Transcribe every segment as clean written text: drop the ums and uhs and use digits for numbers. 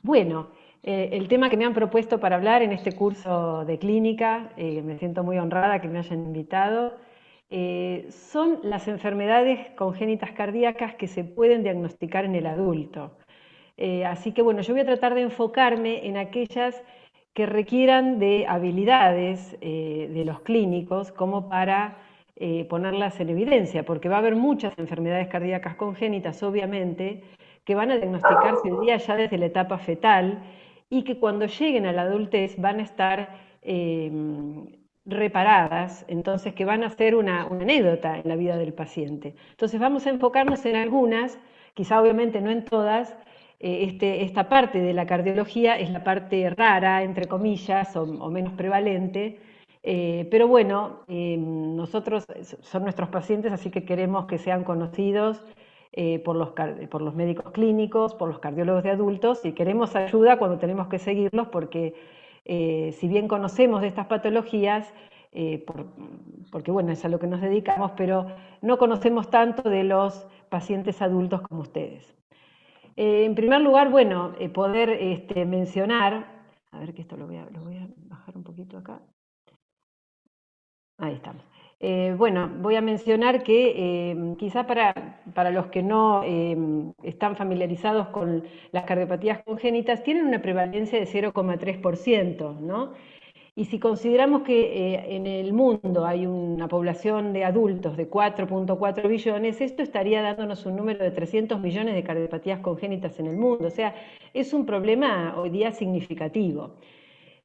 Bueno, el tema que me han propuesto para hablar en este curso de clínica, me siento muy honrada que me hayan invitado, son las enfermedades congénitas cardíacas que se pueden diagnosticar en el adulto. Así que bueno, yo voy a tratar de enfocarme en aquellas que requieran de habilidades de los clínicos como para ponerlas en evidencia, porque va a haber muchas enfermedades cardíacas congénitas, obviamente, que van a diagnosticarse hoy día ya desde la etapa fetal y que cuando lleguen a la adultez van a estar eh, reparadas, entonces que van a ser una anécdota en la vida del paciente. Entonces vamos a enfocarnos en algunas, quizá obviamente no en todas. Esta parte de la cardiología es la parte rara, entre comillas, o menos prevalente, pero bueno, nosotros son nuestros pacientes, así que queremos que sean conocidos por los médicos clínicos, por los cardiólogos de adultos, y queremos ayuda cuando tenemos que seguirlos, porque si bien conocemos de estas patologías, porque bueno, es a lo que nos dedicamos, pero no conocemos tanto de los pacientes adultos como ustedes. En primer lugar, bueno, poder mencionar, a ver que esto lo voy a bajar un poquito acá. Ahí estamos. Bueno, voy a mencionar que quizá para los que no están familiarizados con las cardiopatías congénitas, tienen una prevalencia de 0,3%, ¿no? Y si consideramos que en el mundo hay una población de adultos de 4,4 billones, esto estaría dándonos un número de 300 millones de cardiopatías congénitas en el mundo. O sea, es un problema hoy día significativo.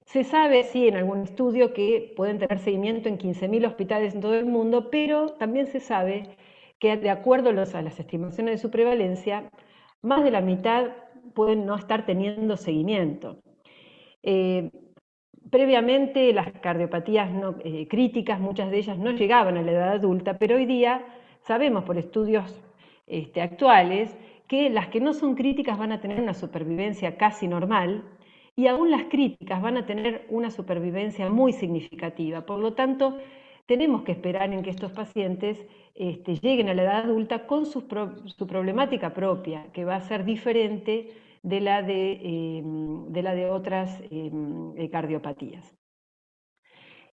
Se sabe, sí, en algún estudio que pueden tener seguimiento en 15.000 hospitales en todo el mundo, pero también se sabe que de acuerdo a las estimaciones de su prevalencia, más de la mitad pueden no estar teniendo seguimiento. Eh, Previamente las cardiopatías críticas, muchas de ellas no llegaban a la edad adulta, pero hoy día sabemos por estudios actuales que las que no son críticas van a tener una supervivencia casi normal y aún las críticas van a tener una supervivencia muy significativa. Por lo tanto, tenemos que esperar en que estos pacientes lleguen a la edad adulta con su problemática propia, que va a ser diferente de la de otras cardiopatías.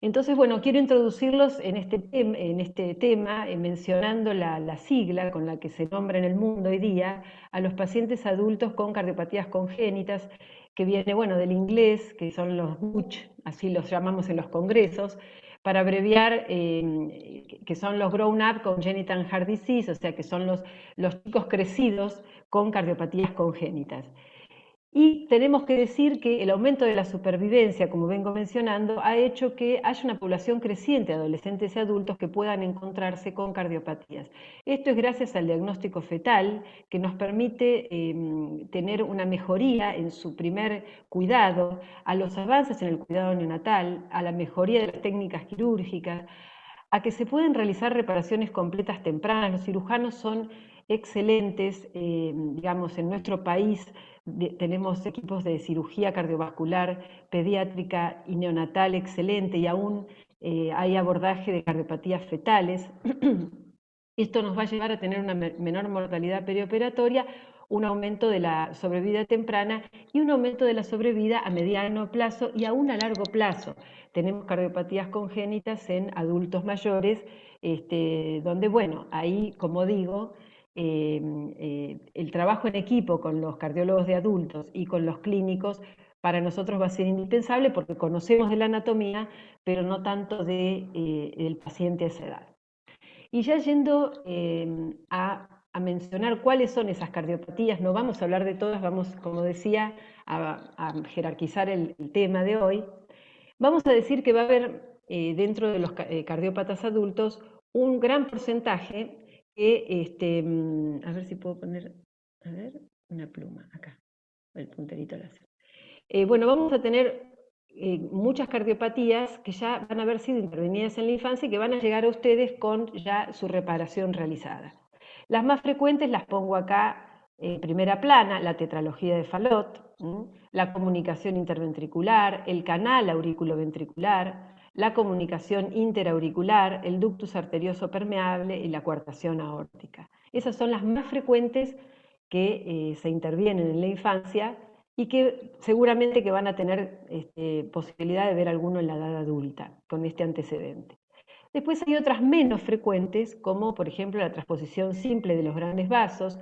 Entonces, bueno, quiero introducirlos en este tema mencionando la sigla con la que se nombra en el mundo hoy día a los pacientes adultos con cardiopatías congénitas, que viene, bueno, del inglés, que son los GUCH, así los llamamos en los congresos, para abreviar, que son los Grown Up Congenital Heart Disease, o sea, que son los chicos crecidos con cardiopatías congénitas. Y tenemos que decir que el aumento de la supervivencia, como vengo mencionando, ha hecho que haya una población creciente de adolescentes y adultos que puedan encontrarse con cardiopatías. Esto es gracias al diagnóstico fetal, que nos permite tener una mejoría en su primer cuidado, a los avances en el cuidado neonatal, a la mejoría de las técnicas quirúrgicas, a que se pueden realizar reparaciones completas tempranas. Los cirujanos son excelentes, digamos, en nuestro país tenemos equipos de cirugía cardiovascular, pediátrica y neonatal excelente, y aún hay abordaje de cardiopatías fetales. Esto nos va a llevar a tener una menor mortalidad perioperatoria, un aumento de la sobrevida temprana y un aumento de la sobrevida a mediano plazo y aún a largo plazo. Tenemos cardiopatías congénitas en adultos mayores, donde, bueno, ahí, como digo, el trabajo en equipo con los cardiólogos de adultos y con los clínicos para nosotros va a ser indispensable porque conocemos de la anatomía, pero no tanto del paciente a esa edad. Y ya yendo a mencionar cuáles son esas cardiopatías, no vamos a hablar de todas, vamos, como decía, a jerarquizar el tema de hoy. Vamos a decir que va a haber dentro de los cardiópatas adultos un gran porcentaje que, a ver si puedo poner, a ver, una pluma acá, el punterito láser. Bueno, vamos a tener muchas cardiopatías que ya van a haber sido intervenidas en la infancia y que van a llegar a ustedes con ya su reparación realizada. Las más frecuentes las pongo acá en primera plana: la tetralogía de Fallot, la comunicación interventricular, el canal auriculoventricular, la comunicación interauricular, el ductus arterioso permeable y la coartación aórtica. Esas son las más frecuentes que se intervienen en la infancia y que seguramente que van a tener posibilidad de ver alguno en la edad adulta con este antecedente. Después hay otras menos frecuentes, como por ejemplo la transposición simple de los grandes vasos,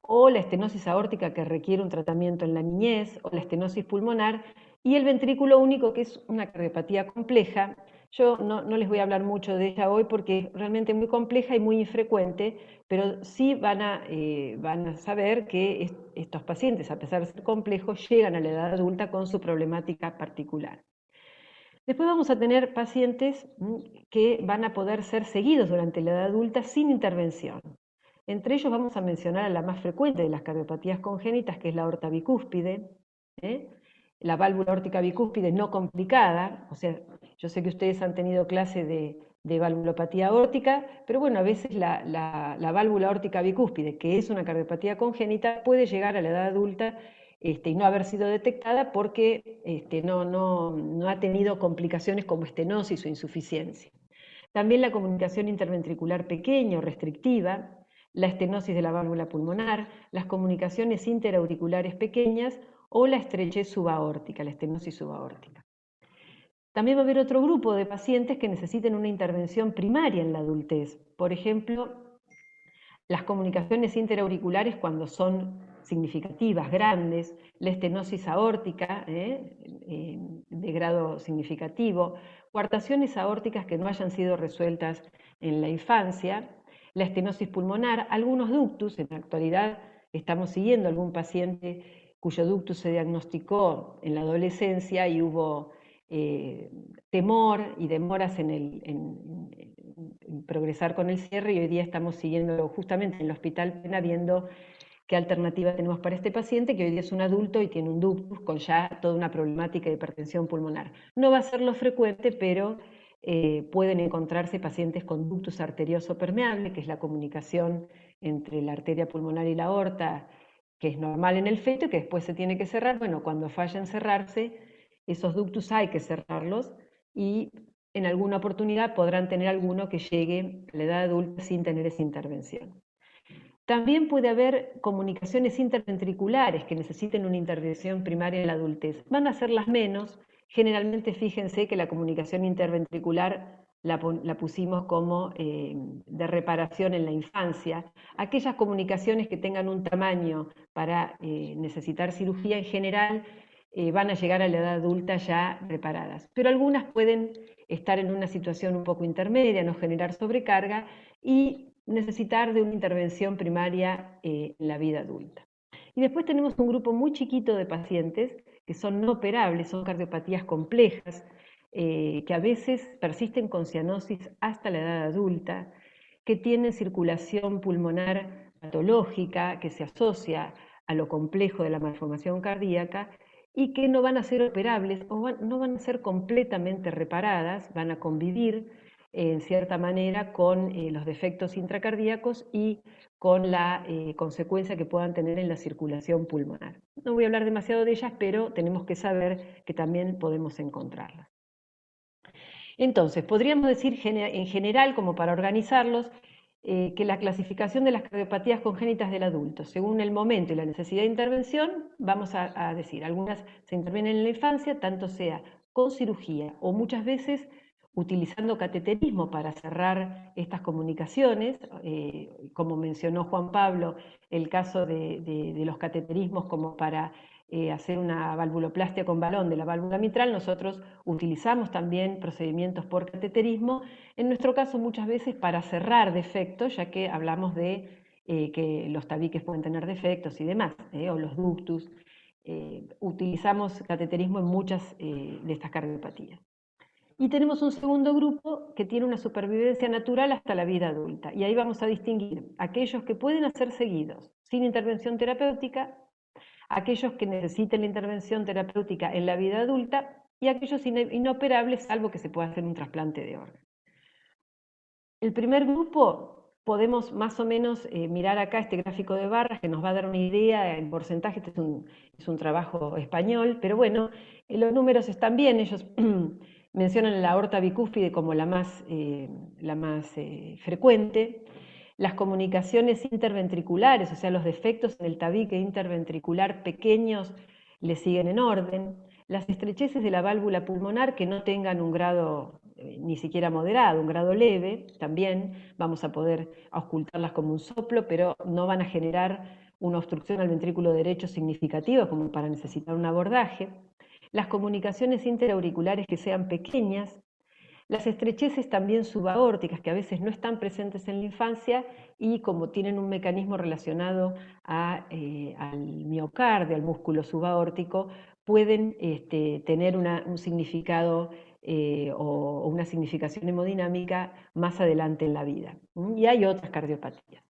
o la estenosis aórtica que requiere un tratamiento en la niñez, o la estenosis pulmonar, y el ventrículo único, que es una cardiopatía compleja. Yo no les voy a hablar mucho de ella hoy porque es realmente muy compleja y muy infrecuente, pero sí van a saber que estos pacientes, a pesar de ser complejos, llegan a la edad adulta con su problemática particular. Después vamos a tener pacientes que van a poder ser seguidos durante la edad adulta sin intervención. Entre ellos vamos a mencionar a la más frecuente de las cardiopatías congénitas, que es la aorta bicúspide, ¿eh? La válvula aórtica bicúspide no complicada, o sea, yo sé que ustedes han tenido clase de valvulopatía aórtica, pero bueno, a veces la válvula aórtica bicúspide, que es una cardiopatía congénita, puede llegar a la edad adulta y no haber sido detectada porque no ha tenido complicaciones como estenosis o insuficiencia. También la comunicación interventricular pequeña o restrictiva, la estenosis de la válvula pulmonar, las comunicaciones interauriculares pequeñas o la estrechez subaórtica, la estenosis subaórtica. También va a haber otro grupo de pacientes que necesiten una intervención primaria en la adultez. Por ejemplo, las comunicaciones interauriculares cuando son significativas, grandes, la estenosis aórtica de grado significativo, coartaciones aórticas que no hayan sido resueltas en la infancia, la estenosis pulmonar, algunos ductus. En la actualidad estamos siguiendo algún paciente cuyo ductus se diagnosticó en la adolescencia y hubo temor y demoras en progresar con el cierre, y hoy día estamos siguiéndolo justamente en el Hospital Pena, viendo qué alternativa tenemos para este paciente, que hoy día es un adulto y tiene un ductus con ya toda una problemática de hipertensión pulmonar. No va a ser lo frecuente, pero pueden encontrarse pacientes con ductus arterioso permeable, que es la comunicación entre la arteria pulmonar y la aorta, que es normal en el feto y que después se tiene que cerrar. Bueno, cuando falla en cerrarse, esos ductus hay que cerrarlos, y en alguna oportunidad podrán tener alguno que llegue a la edad adulta sin tener esa intervención. También puede haber comunicaciones interventriculares que necesiten una intervención primaria en la adultez. Van a ser las menos. Generalmente fíjense que la comunicación interventricular la pusimos como de reparación en la infancia. Aquellas comunicaciones que tengan un tamaño para necesitar cirugía en general van a llegar a la edad adulta ya reparadas. Pero algunas pueden estar en una situación un poco intermedia, no generar sobrecarga y necesitar de una intervención primaria en la vida adulta. Y después tenemos un grupo muy chiquito de pacientes que son no operables, son cardiopatías complejas, que a veces persisten con cianosis hasta la edad adulta, que tienen circulación pulmonar patológica que se asocia a lo complejo de la malformación cardíaca y que no van a ser operables o no van a ser completamente reparadas, van a convivir en cierta manera con los defectos intracardíacos y con la consecuencia que puedan tener en la circulación pulmonar. No voy a hablar demasiado de ellas, pero tenemos que saber que también podemos encontrarlas. Entonces, podríamos decir en general, como para organizarlos, que la clasificación de las cardiopatías congénitas del adulto, según el momento y la necesidad de intervención, vamos a decir, algunas se intervienen en la infancia, tanto sea con cirugía o muchas veces utilizando cateterismo para cerrar estas comunicaciones, como mencionó Juan Pablo, el caso de los cateterismos como para hacer una valvuloplastia con balón de la válvula mitral. Nosotros utilizamos también procedimientos por cateterismo, en nuestro caso muchas veces para cerrar defectos, ya que hablamos de que los tabiques pueden tener defectos y demás, o los ductus. Utilizamos cateterismo en muchas de estas cardiopatías. Y tenemos un segundo grupo que tiene una supervivencia natural hasta la vida adulta. Y ahí vamos a distinguir aquellos que pueden ser seguidos sin intervención terapéutica, aquellos que necesiten la intervención terapéutica en la vida adulta y aquellos inoperables, salvo que se pueda hacer un trasplante de órgano. El primer grupo, podemos más o menos mirar acá este gráfico de barras que nos va a dar una idea en porcentaje. Este es un trabajo español, pero bueno, los números están bien. Ellos mencionan la aorta bicúspide como la más frecuente. Las comunicaciones interventriculares, o sea, los defectos en el tabique interventricular pequeños, le siguen en orden. Las estrecheces de la válvula pulmonar que no tengan un grado ni siquiera moderado, un grado leve, también vamos a poder auscultarlas como un soplo, pero no van a generar una obstrucción al ventrículo derecho significativa como para necesitar un abordaje. Las comunicaciones interauriculares que sean pequeñas, las estrecheces también subaórticas, que a veces no están presentes en la infancia y como tienen un mecanismo relacionado al miocardio, al músculo subaórtico, pueden tener un significado o una significación hemodinámica más adelante en la vida. Y hay otras cardiopatías.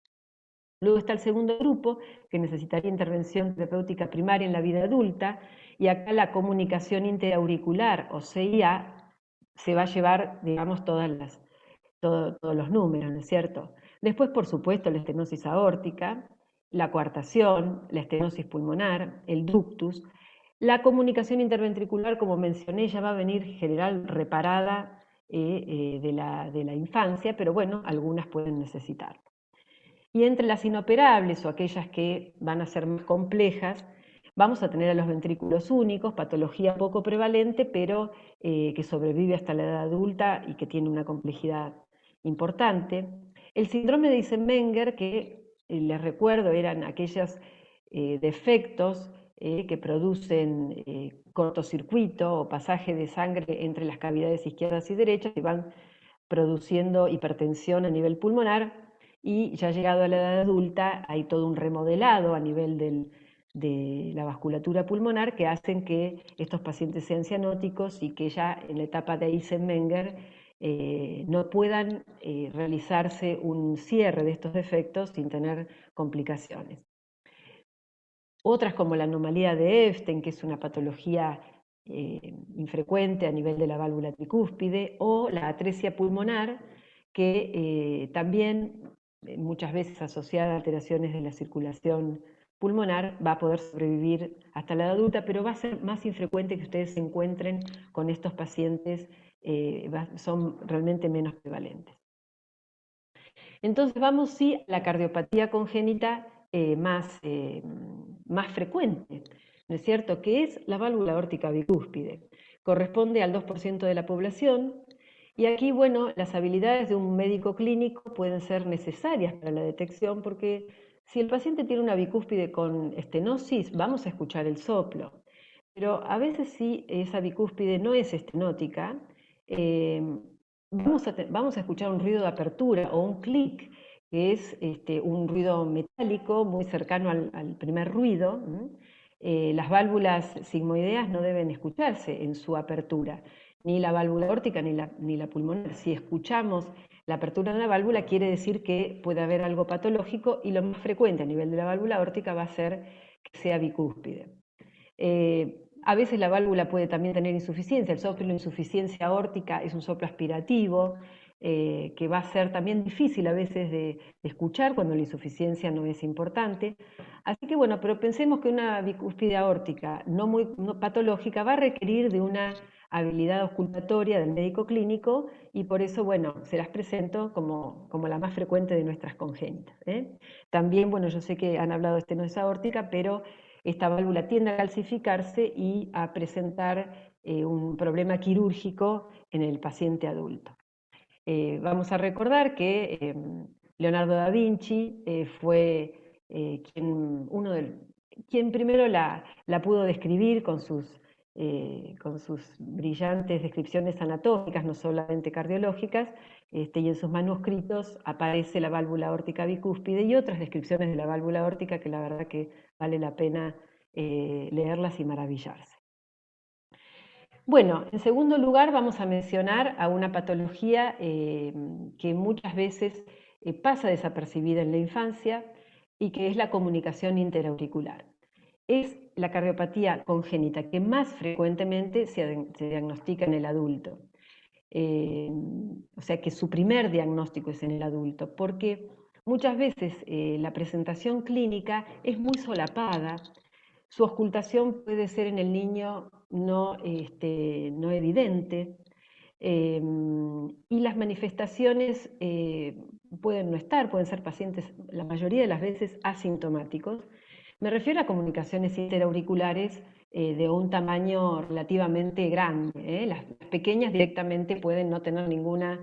Luego está el segundo grupo, que necesitaría intervención terapéutica primaria en la vida adulta, y acá la comunicación interauricular o CIA se va a llevar, digamos, todos los números, ¿no es cierto? Después, por supuesto, la estenosis aórtica, la coartación, la estenosis pulmonar, el ductus. La comunicación interventricular, como mencioné, ya va a venir general reparada de la infancia, pero bueno, algunas pueden necesitarlo. Y entre las inoperables o aquellas que van a ser más complejas, vamos a tener a los ventrículos únicos, patología poco prevalente, pero que sobrevive hasta la edad adulta y que tiene una complejidad importante. El síndrome de Eisenmenger, que les recuerdo eran aquellos defectos que producen cortocircuito o pasaje de sangre entre las cavidades izquierdas y derechas y van produciendo hipertensión a nivel pulmonar, y ya llegado a la edad adulta hay todo un remodelado a nivel de la vasculatura pulmonar que hacen que estos pacientes sean cianóticos y que ya en la etapa de Eisenmenger no puedan realizarse un cierre de estos defectos sin tener complicaciones. Otras como la anomalía de Epstein, que es una patología infrecuente a nivel de la válvula tricúspide, o la atresia pulmonar, que también muchas veces asociada a alteraciones de la circulación pulmonar, va a poder sobrevivir hasta la edad adulta, pero va a ser más infrecuente que ustedes se encuentren con estos pacientes, son realmente menos prevalentes. Entonces vamos sí a la cardiopatía congénita más frecuente, ¿no es cierto?, que es la válvula aórtica bicúspide. Corresponde al 2% de la población, y aquí, bueno, las habilidades de un médico clínico pueden ser necesarias para la detección, porque si el paciente tiene una bicúspide con estenosis, vamos a escuchar el soplo. Pero a veces si esa bicúspide no es estenótica, vamos a escuchar un ruido de apertura o un clic, que es un ruido metálico muy cercano al primer ruido. Las válvulas sigmoideas no deben escucharse en su apertura, ni la válvula aórtica ni la pulmonar. Si escuchamos la apertura de una válvula, quiere decir que puede haber algo patológico, y lo más frecuente a nivel de la válvula aórtica va a ser que sea bicúspide. A veces la válvula puede también tener insuficiencia. El soplo de insuficiencia aórtica es un soplo aspirativo, que va a ser también difícil a veces de escuchar cuando la insuficiencia no es importante. Así que bueno, pero pensemos que una bicúspide aórtica no patológica va a requerir de una habilidad auscultatoria del médico clínico, y por eso, bueno, se las presento como la más frecuente de nuestras congénitas. También, bueno, yo sé que han hablado de estenosis aórtica, pero esta válvula tiende a calcificarse y a presentar un problema quirúrgico en el paciente adulto. Vamos a recordar que Leonardo da Vinci fue quien primero la pudo describir con sus brillantes descripciones anatómicas, no solamente cardiológicas, y en sus manuscritos aparece la válvula aórtica bicúspide y otras descripciones de la válvula aórtica que la verdad que vale la pena leerlas y maravillarse. Bueno, en segundo lugar vamos a mencionar a una patología que muchas veces pasa desapercibida en la infancia y que es la comunicación interauricular. Es la cardiopatía congénita que más frecuentemente se diagnostica en el adulto. O sea que su primer diagnóstico es en el adulto, porque muchas veces la presentación clínica es muy solapada. Su auscultación puede ser en el niño no evidente, y las manifestaciones pueden no estar, pueden ser pacientes la mayoría de las veces asintomáticos. Me refiero a comunicaciones interauriculares de un tamaño relativamente grande. Las pequeñas directamente pueden no tener ninguna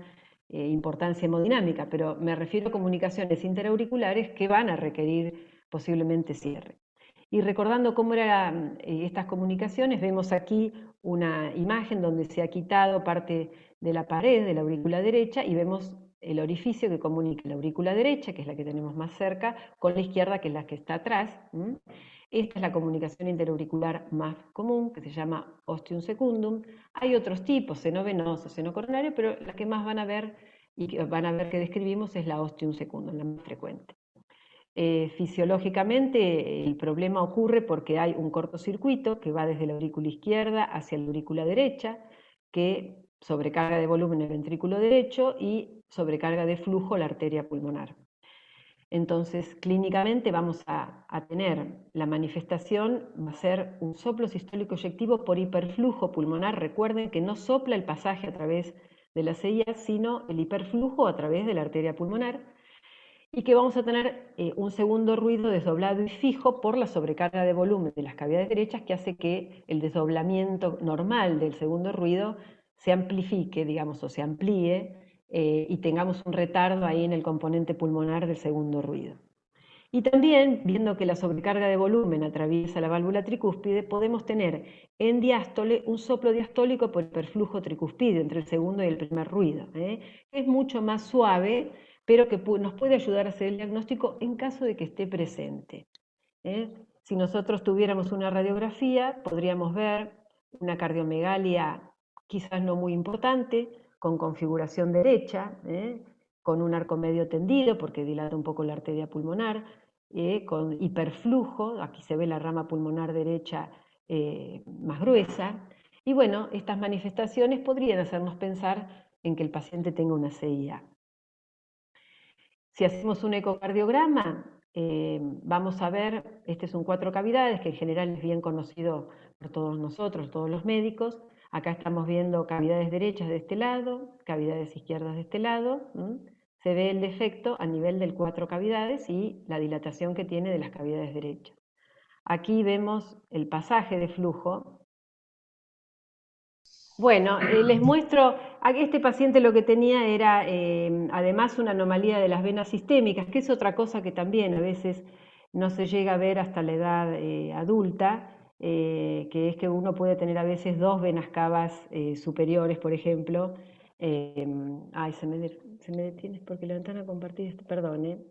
importancia hemodinámica, pero me refiero a comunicaciones interauriculares que van a requerir posiblemente cierre. Y recordando cómo eran estas comunicaciones, vemos aquí una imagen donde se ha quitado parte de la pared de la aurícula derecha y vemos el orificio que comunica la aurícula derecha, que es la que tenemos más cerca, con la izquierda, que es la que está atrás. Esta es la comunicación interauricular más común, que se llama ostium secundum. Hay otros tipos, seno venoso, seno coronario, pero la que más van a ver y que van a ver que describimos es la ostium secundum, la más frecuente. Fisiológicamente el problema ocurre porque hay un cortocircuito que va desde la aurícula izquierda hacia la aurícula derecha, que sobrecarga de volumen el ventrículo derecho y sobrecarga de flujo la arteria pulmonar. Entonces, clínicamente vamos a tener la manifestación, va a ser un soplo sistólico eyectivo por hiperflujo pulmonar. Recuerden que no sopla el pasaje a través de la CIA, sino el hiperflujo a través de la arteria pulmonar, y que vamos a tener un segundo ruido desdoblado y fijo por la sobrecarga de volumen de las cavidades derechas, que hace que el desdoblamiento normal del segundo ruido se amplifique, digamos, o se amplíe, y tengamos un retardo ahí en el componente pulmonar del segundo ruido. Y también, viendo que la sobrecarga de volumen atraviesa la válvula tricúspide, podemos tener en diástole un soplo diastólico por hiperflujo tricúspide entre el segundo y el primer ruido. Es mucho más suave, pero que nos puede ayudar a hacer el diagnóstico en caso de que esté presente. Si nosotros tuviéramos una radiografía, podríamos ver una cardiomegalia quizás no muy importante, con configuración derecha, con un arco medio tendido porque dilata un poco la arteria pulmonar, con hiperflujo, aquí se ve la rama pulmonar derecha más gruesa, y bueno, estas manifestaciones podrían hacernos pensar en que el paciente tenga una CIA. Si hacemos un ecocardiograma, vamos a ver, este son 4 cavidades, que en general es bien conocido por todos nosotros, todos los médicos. Acá estamos viendo cavidades derechas de este lado, cavidades izquierdas de este lado. Se ve el defecto a nivel de 4 cavidades y la dilatación que tiene de las cavidades derechas. Aquí vemos el pasaje de flujo. Bueno, les muestro, este paciente lo que tenía era además una anomalía de las venas sistémicas, que es otra cosa que también a veces no se llega a ver hasta la edad adulta, que es que uno puede tener a veces 2 venas cavas superiores, por ejemplo. Ay, se me detiene porque la ventana compartida, perdón,